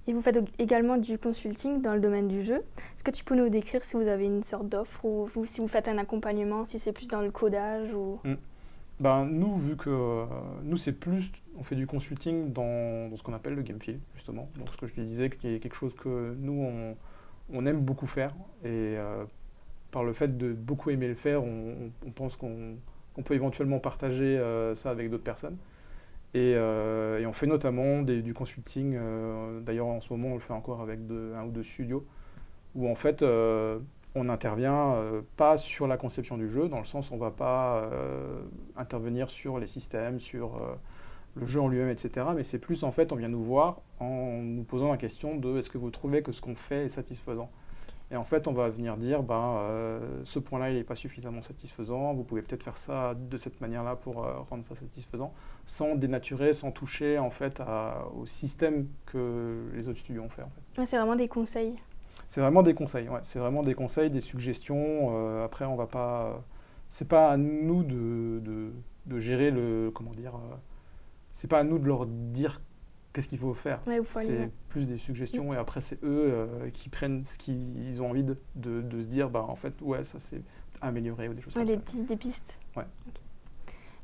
Et vous faites également du consulting dans le domaine du jeu. Est-ce que tu peux nous décrire si vous avez une sorte d'offre, ou si vous faites un accompagnement, si c'est plus dans le codage ou... Nous, vu que nous, c'est plus, on fait du consulting dans ce qu'on appelle le game feel, justement. Donc ce que je te disais, qui est quelque chose que nous, on aime beaucoup faire. Et par le fait de beaucoup aimer le faire, on pense qu'on On peut éventuellement partager ça avec d'autres personnes. Et on fait notamment du consulting. D'ailleurs, en ce moment, on le fait encore avec un ou deux studios, où en fait, on intervient pas sur la conception du jeu, dans le sens où on ne va pas intervenir sur les systèmes, sur le jeu en lui-même, etc. Mais c'est plus, en fait, on vient nous voir en nous posant la question de est-ce que vous trouvez que ce qu'on fait est satisfaisant ? Et en fait, on va venir dire, ce point-là, il n'est pas suffisamment satisfaisant, vous pouvez peut-être faire ça de cette manière-là pour rendre ça satisfaisant, sans dénaturer, sans toucher en fait au système que les autres studios ont fait. En fait. Ouais, c'est vraiment des conseils. C'est vraiment des conseils, ouais. C'est vraiment des conseils, des suggestions. Après, on va pas... c'est pas à nous de gérer le... Comment dire c'est pas à nous de leur dire qu'est-ce qu'il faut faire. Ouais, c'est plus des suggestions et après c'est eux qui prennent ce qu'ils ont envie de se dire en fait ouais ça c'est amélioré ou des choses comme ça. Des pistes. Ouais. Okay.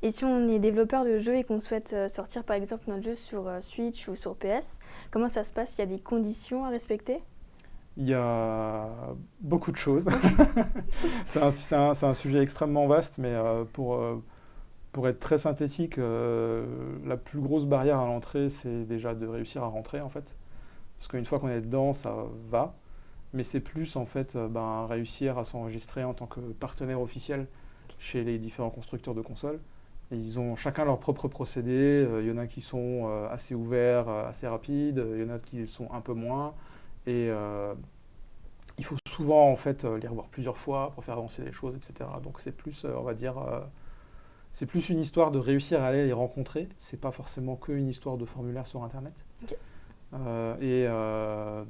Et si on est développeur de jeux et qu'on souhaite sortir par exemple notre jeu sur Switch ou sur PS, comment ça se passe ? Il y a des conditions à respecter ? Il y a beaucoup de choses. c'est un sujet extrêmement vaste, mais pour être très synthétique, la plus grosse barrière à l'entrée, c'est déjà de réussir à rentrer, en fait. Parce qu'une fois qu'on est dedans, ça va. Mais c'est plus, en fait, réussir à s'enregistrer en tant que partenaire officiel chez les différents constructeurs de consoles. Et ils ont chacun leur propre procédé. Il y en a qui sont assez ouverts, assez rapides. Il y en a qui sont un peu moins. Et il faut souvent, en fait, les revoir plusieurs fois pour faire avancer les choses, etc. Donc c'est plus, on va dire... c'est plus une histoire de réussir à aller les rencontrer. C'est pas forcément qu'une histoire de formulaire sur Internet. Okay.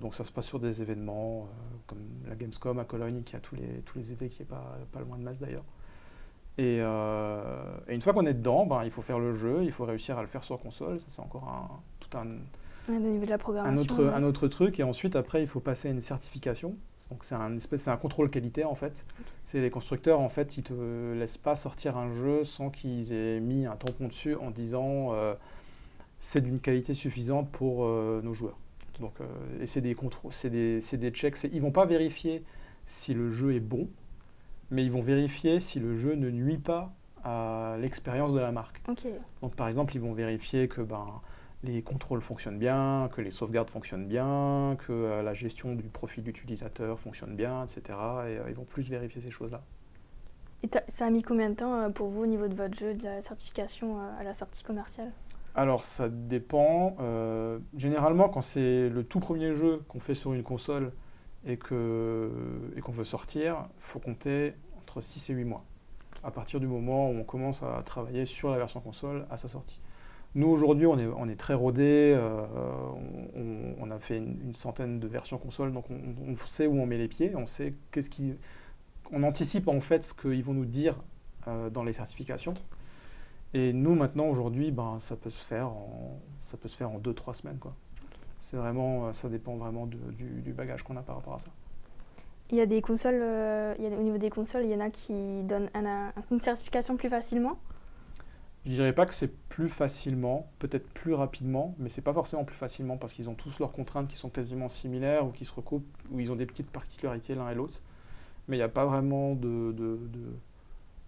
Donc ça se passe sur des événements comme la Gamescom à Cologne qui a tous les étés, qui est pas loin de Metz d'ailleurs. Et une fois qu'on est dedans, il faut faire le jeu, il faut réussir à le faire sur console. Ça c'est encore au niveau de la programmation, un autre truc. Et ensuite après il faut passer une certification. Donc c'est un contrôle qualité en fait. Okay. C'est les constructeurs en fait, ils te laissent pas sortir un jeu sans qu'ils aient mis un tampon dessus en disant c'est d'une qualité suffisante pour nos joueurs. Okay. Donc et c'est des contrôles, c'est des checks. Ils vont pas vérifier si le jeu est bon, mais ils vont vérifier si le jeu ne nuit pas à l'expérience de la marque. Okay. Donc par exemple, ils vont vérifier que les contrôles fonctionnent bien, que les sauvegardes fonctionnent bien, que la gestion du profil d'utilisateur fonctionne bien, etc. Et ils vont plus vérifier ces choses-là. Et ça a mis combien de temps pour vous au niveau de votre jeu, de la certification à la sortie commerciale ? Alors ça dépend. Généralement, quand c'est le tout premier jeu qu'on fait sur une console et qu'on veut sortir, il faut compter entre 6 et 8 mois. À partir du moment où on commence à travailler sur la version console à sa sortie. Nous, aujourd'hui, on est très rodés, on a fait une centaine de versions console, donc on sait où on met les pieds, on sait on anticipe en fait ce qu'ils vont nous dire dans les certifications. Et nous, maintenant, aujourd'hui, ça peut se faire en 2-3 semaines, quoi. C'est vraiment, ça dépend vraiment du bagage qu'on a par rapport à ça. Il y a des consoles, au niveau des consoles, il y en a qui donnent une certification plus facilement ? Je dirais pas que c'est plus facilement, peut-être plus rapidement, mais c'est pas forcément plus facilement parce qu'ils ont tous leurs contraintes qui sont quasiment similaires ou qui se recoupent, ou ils ont des petites particularités l'un et l'autre. Mais il n'y a pas vraiment il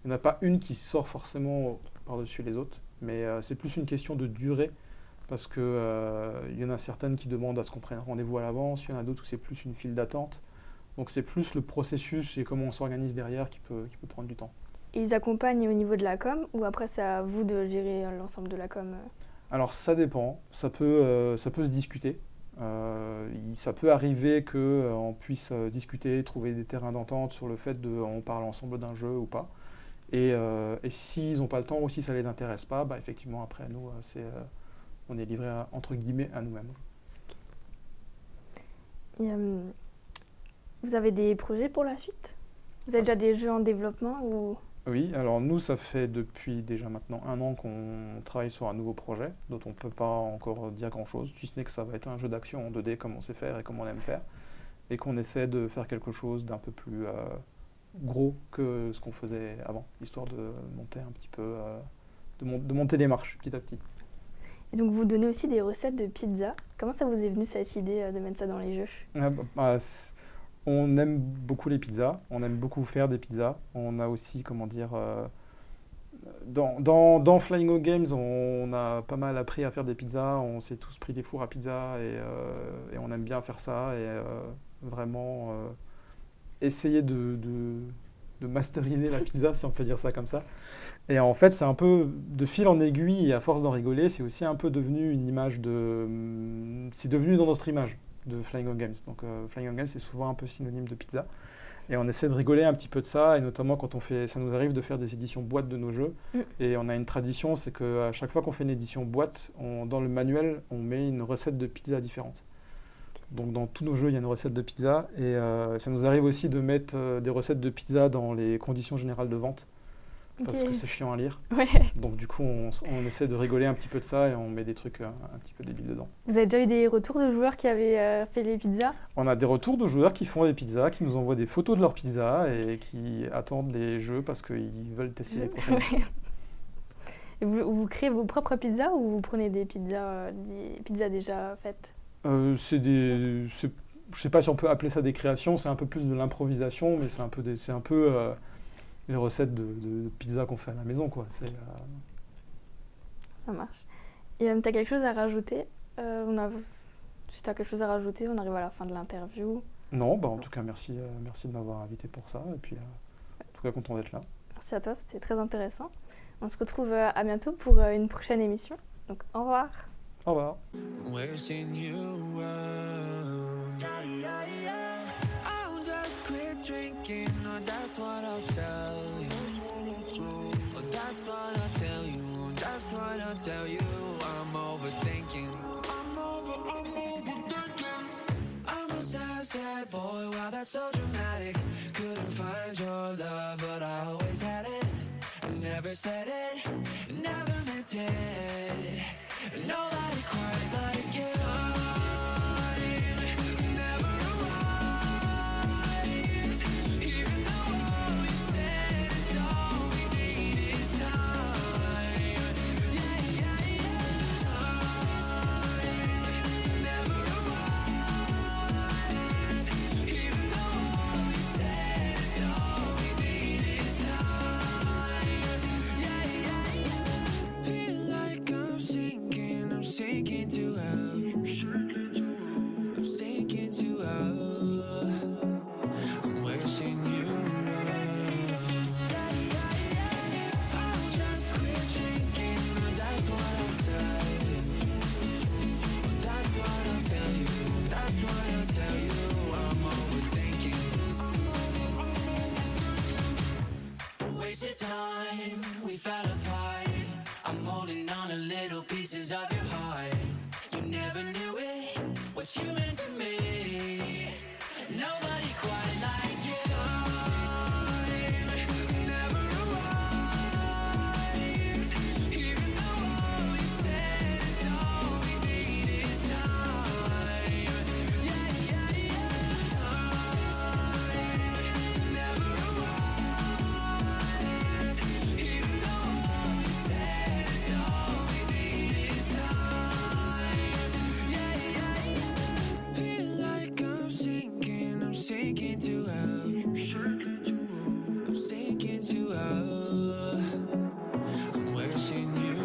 n'y en a pas une qui sort forcément par-dessus les autres, mais c'est plus une question de durée parce que il y en a certaines qui demandent à ce qu'on prenne rendez-vous à l'avance, il y en a d'autres où c'est plus une file d'attente. Donc c'est plus le processus et comment on s'organise derrière qui peut prendre du temps. Et ils accompagnent au niveau de la com ou après c'est à vous de gérer l'ensemble de la com ? Alors ça dépend, ça peut se discuter. Ça peut arriver qu'on puisse discuter, trouver des terrains d'entente sur le fait on parle ensemble d'un jeu ou pas. Et s'ils n'ont pas le temps ou si ça ne les intéresse pas, effectivement après nous, on est livré entre guillemets à nous-mêmes. Et, vous avez des projets pour la suite ? Vous avez déjà des jeux en développement ou... Oui, alors nous, ça fait depuis déjà maintenant 1 an qu'on travaille sur un nouveau projet, dont on ne peut pas encore dire grand-chose, si ce n'est que ça va être un jeu d'action en 2D comme on sait faire et comme on aime faire, et qu'on essaie de faire quelque chose d'un peu plus gros que ce qu'on faisait avant, histoire de monter un petit peu, de monter les marches petit à petit. Et donc vous donnez aussi des recettes de pizza. Comment ça vous est venu cette idée de mettre ça dans les jeux ? On aime beaucoup les pizzas, on aime beaucoup faire des pizzas. On a aussi, Dans Flying Hog Games, on a pas mal appris à faire des pizzas. On s'est tous pris des fours à pizza et on aime bien faire ça et vraiment essayer de masteriser la pizza, si on peut dire ça comme ça. Et en fait, c'est un peu de fil en aiguille et à force d'en rigoler, c'est aussi un peu devenu une image c'est devenu dans notre image de Flying Hog Games. Donc Flying Hog Games, c'est souvent un peu synonyme de pizza. Et on essaie de rigoler un petit peu de ça, et notamment quand ça nous arrive de faire des éditions boîtes de nos jeux. Et on a une tradition, c'est qu'à chaque fois qu'on fait une édition boîte, dans le manuel, on met une recette de pizza différente. Donc dans tous nos jeux, il y a une recette de pizza, et ça nous arrive aussi de mettre des recettes de pizza dans les conditions générales de vente, parce que c'est chiant à lire. Ouais. Donc du coup, on essaie de rigoler un petit peu de ça, et on met des trucs un petit peu débiles dedans. Vous avez déjà eu des retours de joueurs qui avaient fait les pizzas? On a des retours de joueurs qui font des pizzas, qui nous envoient des photos de leurs pizzas et qui attendent les jeux parce qu'ils veulent tester les prochaines. Ouais. Et vous créez vos propres pizzas ou vous prenez des pizzas déjà faites? Je sais pas si on peut appeler ça des créations, c'est un peu plus de l'improvisation, mais c'est un peu les recettes de pizza qu'on fait à la maison, quoi. Ça marche. Et tu as quelque chose à rajouter? Si tu as quelque chose à rajouter, on arrive à la fin de l'interview. Non, en tout cas, merci de m'avoir invité pour ça. Et puis, en tout cas, content d'être là. Merci à toi, c'était très intéressant. On se retrouve à bientôt pour une prochaine émission. Donc, au revoir. Au revoir. Wishing you well. I'll just quit drinking, or that's what I'll tell you. Or that's what I'll tell you. That's what I'll tell you. I'm overthinking. I'm overthinking. I'm a sad boy. Wow, that's so dramatic. Couldn't find your love, but I always had it. Never said it, never meant it. Nobody quite like you. Time never arrives. Even though all we said is all we need is time. Yeah. Time never arrives. Even though all we said is all we need is time. Yeah. Feel like I'm sinking to hell. I'm sinking to hell. I'm wishing you well. I'll just quit drinking. That's what I'll tell you. That's what I'll tell you. That's what I'll tell you. I'm overthinking. Wasted time. We fell apart. I'm holding on to little pieces of your heart. You never knew it, what you meant to me. Nobody quite like you. Time never arrives. Even though all we said is all we need is time. Yeah. Time never arrives. Even though all we said is all we need is time. Yeah. Feel like I'm sinking to hell. I'm sinking to hell. I'm wishing you